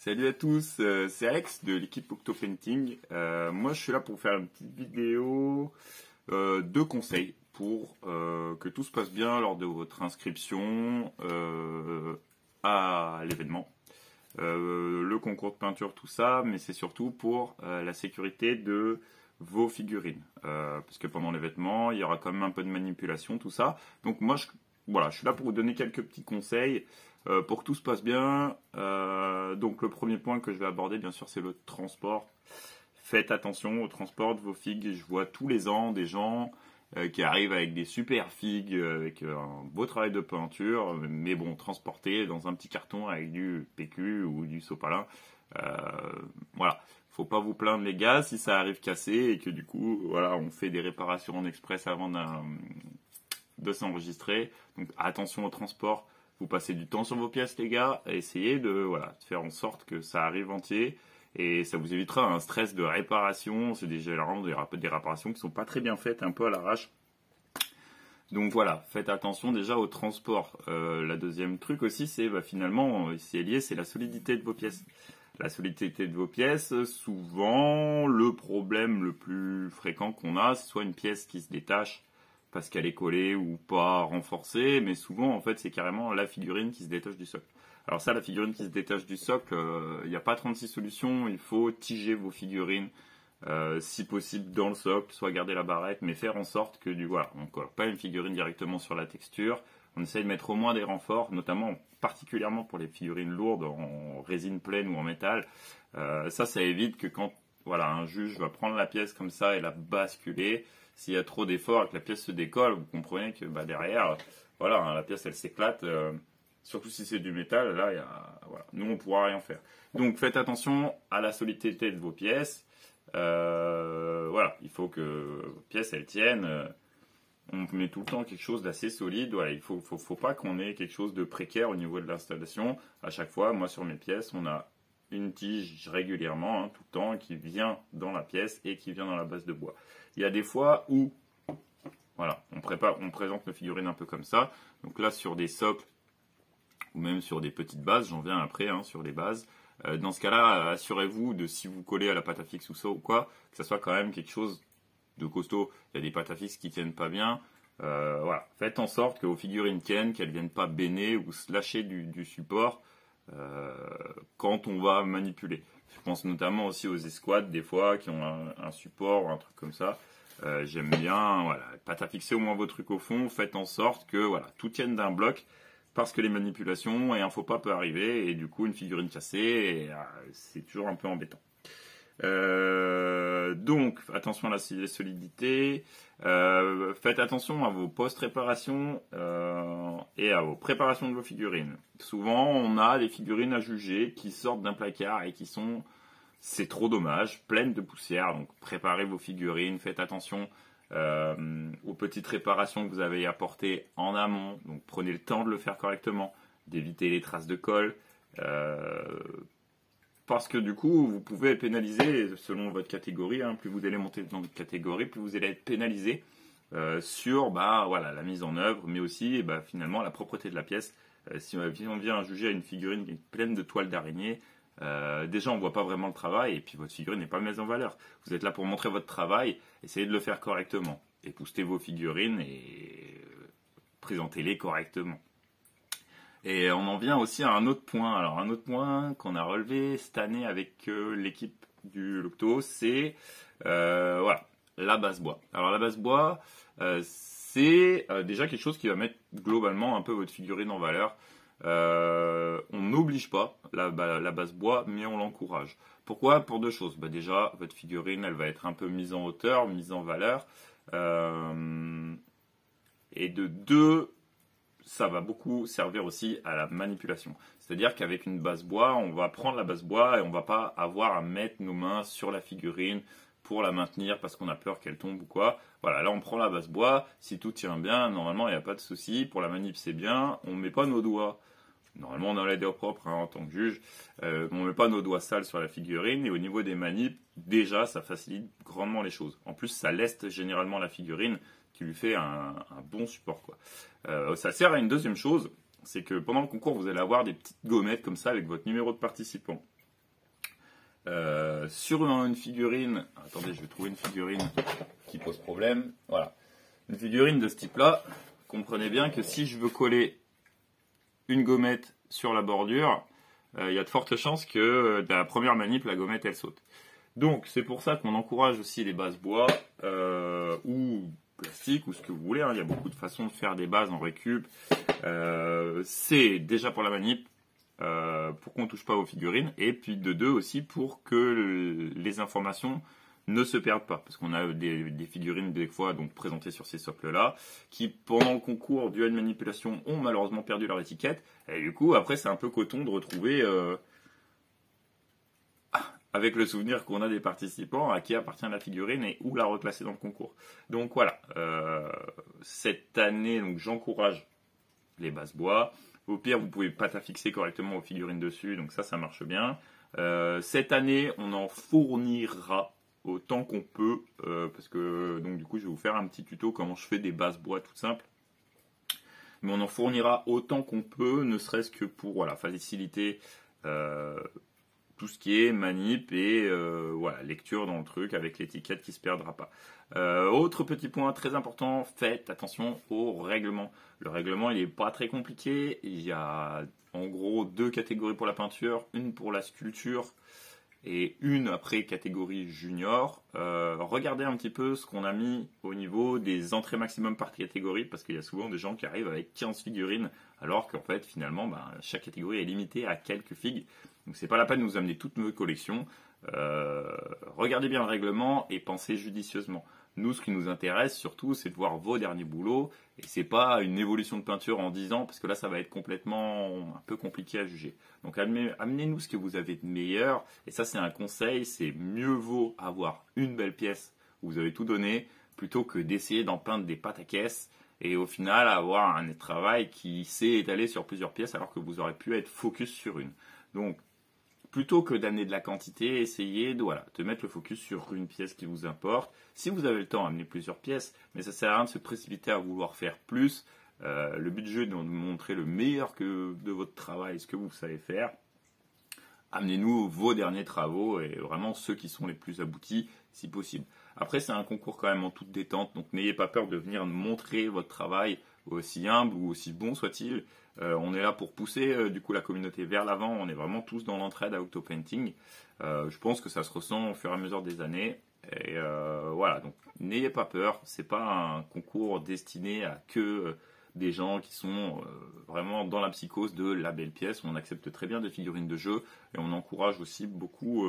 Salut à tous, c'est Alex de l'équipe Octopainting. Moi je suis là pour faire une petite vidéo de conseils pour que tout se passe bien lors de votre inscription à l'événement. Le concours de peinture, tout ça, mais c'est surtout pour la sécurité de vos figurines. Parce que pendant l'événement, il y aura quand même un peu de manipulation, tout ça. Donc moi, je suis là pour vous donner quelques petits conseils pour que tout se passe bien. Donc le premier point que je vais aborder, bien sûr, c'est le transport. Faites attention au transport de vos figues. Je vois tous les ans des gens qui arrivent avec des super figues, avec un beau travail de peinture, mais bon, transportées dans un petit carton avec du PQ ou du sopalin. Voilà, faut pas vous plaindre les gars si ça arrive cassé et que du coup, voilà, on fait des réparations en express avant de s'enregistrer. Donc attention au transport. Vous passez du temps sur vos pièces les gars, essayez de faire en sorte que ça arrive entier. Et ça vous évitera un stress de réparation. C'est généralement des réparations qui sont pas très bien faites, un peu à l'arrache. Donc voilà, faites attention déjà au transport. La deuxième truc aussi, c'est finalement, c'est lié, c'est la solidité de vos pièces. La solidité de vos pièces, souvent, le problème le plus fréquent qu'on a, c'est soit une pièce qui se détache parce qu'elle est collée ou pas renforcée, mais souvent, en fait, c'est carrément la figurine qui se détache du socle. Alors ça, la figurine qui se détache du socle, il n'y a pas 36 solutions, il faut tiger vos figurines, si possible dans le socle, soit garder la barrette, mais faire en sorte que on ne colle pas une figurine directement sur la texture, on essaye de mettre au moins des renforts, notamment particulièrement pour les figurines lourdes en résine pleine ou en métal. Ça évite que quand un juge va prendre la pièce comme ça et la basculer, s'il y a trop d'efforts et que la pièce se décolle, vous comprenez que derrière, la pièce elle s'éclate. Surtout si c'est du métal, là, nous on ne pourra rien faire. Donc faites attention à la solidité de vos pièces. Il faut que vos pièces elles tiennent. On met tout le temps quelque chose d'assez solide. Voilà, il faut pas qu'on ait quelque chose de précaire au niveau de l'installation. À chaque fois, moi sur mes pièces, on a une tige régulièrement, tout le temps, qui vient dans la pièce et qui vient dans la base de bois. Il y a des fois où, on présente nos figurines un peu comme ça. Donc là, sur des socles, ou même sur des petites bases, j'en viens après, sur les bases. Dans ce cas-là, assurez-vous de, si vous collez à la pâte à fixe ou ça ou quoi, que ça soit quand même quelque chose de costaud. Il y a des pâtes à fixe qui tiennent pas bien. Faites en sorte que vos figurines tiennent, qu'elles ne viennent pas béner ou se lâcher du support quand on va manipuler. Je pense notamment aussi aux escouades, des fois, qui ont un support ou un truc comme ça. J'aime bien, pâte à fixer au moins vos trucs au fond. Faites en sorte que tout tienne d'un bloc. Parce que les manipulations et un faux pas peut arriver et du coup une figurine cassée, c'est toujours un peu embêtant. Donc attention à la solidité, faites attention à vos post-réparations et à vos préparations de vos figurines. Souvent on a des figurines à juger qui sortent d'un placard et c'est trop dommage, pleines de poussière. Donc préparez vos figurines, faites attention aux petites réparations que vous avez apportées en amont. Donc prenez le temps de le faire correctement, d'éviter les traces de colle, parce que du coup vous pouvez être pénalisé selon votre catégorie. Plus vous allez monter dans votre catégorie, plus vous allez être pénalisé sur la mise en œuvre, mais aussi finalement la propreté de la pièce. Si on vient juger à une figurine qui est pleine de toiles d'araignée, déjà on ne voit pas vraiment le travail et puis votre figurine n'est pas mise en valeur. Vous êtes là pour montrer votre travail, essayez de le faire correctement, époustez vos figurines et présentez-les correctement. Et on en vient aussi à un autre point. Alors un autre point qu'on a relevé cette année avec l'équipe du Locto, c'est la base bois. Alors la base bois, c'est déjà quelque chose qui va mettre globalement un peu votre figurine en valeur. On n'oblige pas la base bois, mais on l'encourage. Pourquoi? Pour deux choses. Déjà, votre figurine, elle va être un peu mise en hauteur, mise en valeur. Et de deux, ça va beaucoup servir aussi à la manipulation. C'est-à-dire qu'avec une base bois, on va prendre la base bois et on ne va pas avoir à mettre nos mains sur la figurine pour la maintenir parce qu'on a peur qu'elle tombe ou quoi. Là on prend la base bois, si tout tient bien, normalement il n'y a pas de souci. Pour la manip c'est bien, on ne met pas nos doigts. Normalement, on a les doigts propres en tant que juge. On ne met pas nos doigts sales sur la figurine. Et au niveau des manips, déjà, ça facilite grandement les choses. En plus, ça leste généralement la figurine qui lui fait un bon support, ça sert à une deuxième chose. C'est que pendant le concours, vous allez avoir des petites gommettes comme ça avec votre numéro de participant. sur une figurine. Attendez, je vais trouver une figurine qui pose problème. Voilà. Une figurine de ce type-là, comprenez bien que si je veux coller une gommette sur la bordure, il y a de fortes chances que dans la première manip, la gommette, elle saute. Donc, c'est pour ça qu'on encourage aussi les bases bois ou plastique ou ce que vous voulez. Hein. Il y a beaucoup de façons de faire des bases en récup. C'est déjà pour la manip, pour qu'on ne touche pas aux figurines, et puis de deux aussi pour que les informations ne se perdent pas, parce qu'on a des figurines des fois donc présentées sur ces socles-là, qui pendant le concours duel manipulation ont malheureusement perdu leur étiquette, et du coup après c'est un peu coton de retrouver avec le souvenir qu'on a des participants à qui appartient la figurine et où la reclasser dans le concours. Donc voilà, cette année donc j'encourage les bases bois. Au pire, vous pouvez pas t'affixer correctement aux figurines dessus, donc ça marche bien. Cette année, on en fournira autant qu'on peut, parce que donc du coup, je vais vous faire un petit tuto comment je fais des bases bois tout simples. Mais on en fournira autant qu'on peut, ne serait-ce que pour voilà faciliter tout ce qui est manip et voilà, lecture dans le truc avec l'étiquette qui se perdra pas. Autre petit point très important, faites attention au règlement. Le règlement, il n'est pas très compliqué. Il y a en gros 2 catégories pour la peinture, une pour la sculpture et une après catégorie junior. Regardez un petit peu ce qu'on a mis au niveau des entrées maximum par catégorie, parce qu'il y a souvent des gens qui arrivent avec 15 figurines, alors qu'en fait finalement chaque catégorie est limitée à quelques figues. Donc c'est pas la peine de nous amener toutes nos collections. Regardez bien le règlement et pensez judicieusement. Nous, ce qui nous intéresse surtout, c'est de voir vos derniers boulots, et c'est pas une évolution de peinture en 10 ans, parce que là, ça va être complètement un peu compliqué à juger. Donc, amenez-nous ce que vous avez de meilleur, et ça, c'est un conseil, c'est mieux vaut avoir une belle pièce où vous avez tout donné, plutôt que d'essayer d'en peindre des pâtes à caisse, et au final, avoir un travail qui s'est étalé sur plusieurs pièces, alors que vous aurez pu être focus sur une. Donc, plutôt que d'amener de la quantité, essayez de mettre le focus sur une pièce qui vous importe. Si vous avez le temps, amenez plusieurs pièces, mais ça sert à rien de se précipiter à vouloir faire plus. Le but du jeu est de montrer le meilleur de votre travail, ce que vous savez faire. Amenez-nous vos derniers travaux et vraiment ceux qui sont les plus aboutis, si possible. Après, c'est un concours quand même en toute détente, donc n'ayez pas peur de venir montrer votre travail, aussi humble ou aussi bon soit-il. On est là pour pousser du coup la communauté vers l'avant. On est vraiment tous dans l'entraide à Octopainting. Je pense que ça se ressent au fur et à mesure des années. Et voilà, donc n'ayez pas peur. C'est pas un concours destiné à que des gens qui sont vraiment dans la psychose de la belle pièce. On accepte très bien des figurines de jeu et on encourage aussi beaucoup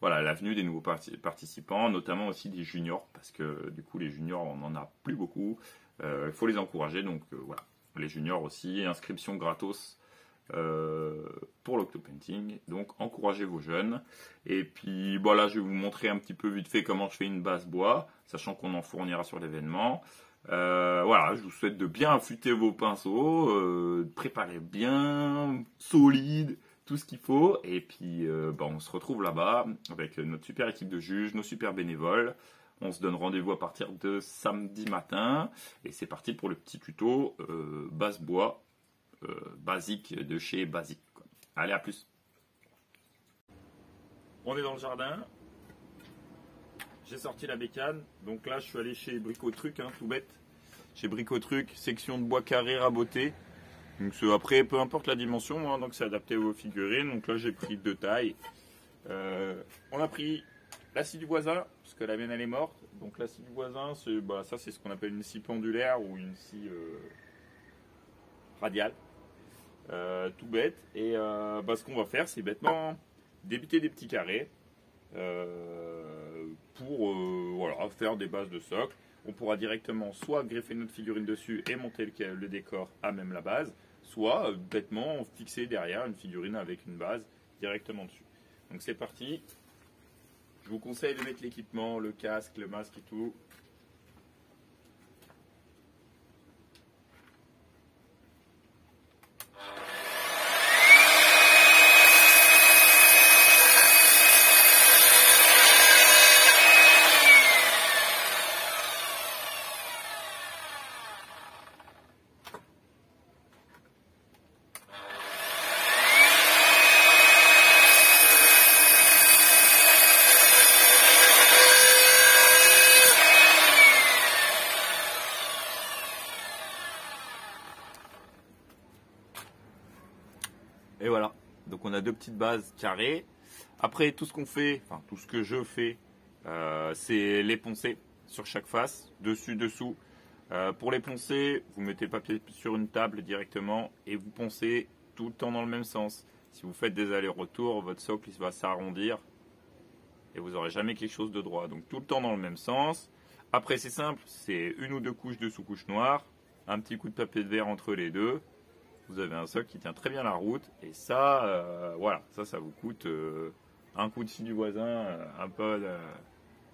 voilà, la venue des nouveaux participants, notamment aussi des juniors, parce que du coup les juniors on n'en a plus beaucoup. Il faut les encourager, donc voilà. Les juniors aussi, inscription gratos pour l'Octopainting, donc encouragez vos jeunes. Et puis voilà, je vais vous montrer un petit peu vite fait comment je fais une base bois, sachant qu'on en fournira sur l'événement. Voilà, je vous souhaite de bien affûter vos pinceaux, de préparer bien, solide, tout ce qu'il faut. Et puis on se retrouve là-bas avec notre super équipe de juges, nos super bénévoles. On se donne rendez-vous à partir de samedi matin. Et c'est parti pour le petit tuto base bois basique de chez Basique. Allez, à plus. On est dans le jardin. J'ai sorti la bécane. Donc là, je suis allé chez Bricotruc, tout bête. Chez Bricotruc, section de bois carré raboté. Donc après, peu importe la dimension, donc c'est adapté aux figurines. Donc là, j'ai pris 2 tailles. On a pris la scie du voisin, parce que la mienne elle est morte. Donc la scie du voisin, ça c'est ce qu'on appelle une scie pendulaire ou une scie radiale. Tout bête. Et ce qu'on va faire, c'est bêtement débiter des petits carrés pour voilà, faire des bases de socle. On pourra directement soit greffer notre figurine dessus et monter le décor à même la base, soit bêtement fixer derrière une figurine avec une base directement dessus. Donc c'est parti. Je vous conseille de mettre l'équipement, le casque, le masque et tout. Et voilà. Donc on a 2 petites bases carrées. Après, tout ce qu'on fait, enfin tout ce que je fais, c'est les poncer sur chaque face, dessus, dessous. Pour les poncer, vous mettez le papier sur une table directement et vous poncez tout le temps dans le même sens. Si vous faites des allers-retours, votre socle il va s'arrondir et vous n'aurez jamais quelque chose de droit. Donc tout le temps dans le même sens. Après, c'est simple, c'est 1 ou 2 couches de sous-couche noire, un petit coup de papier de verre entre les deux. Vous avez un socle qui tient très bien la route. Et ça, voilà, ça vous coûte un coup de scie du voisin,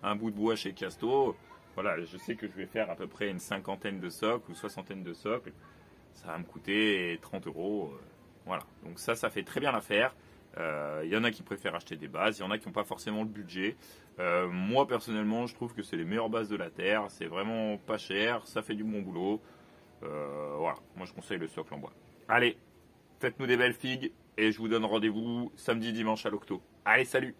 un bout de bois chez Casto. Voilà, je sais que je vais faire à peu près une cinquantaine de socles ou soixantaine de socles. Ça va me coûter 30 euros. Voilà, donc ça fait très bien l'affaire. Il y en a qui préfèrent acheter des bases, il y en a qui n'ont pas forcément le budget. Moi personnellement, je trouve que c'est les meilleures bases de la terre. C'est vraiment pas cher, ça fait du bon boulot. Voilà, moi je conseille le socle en bois. Allez, faites-nous des belles figues et je vous donne rendez-vous samedi, dimanche à l'Octo. Allez, salut!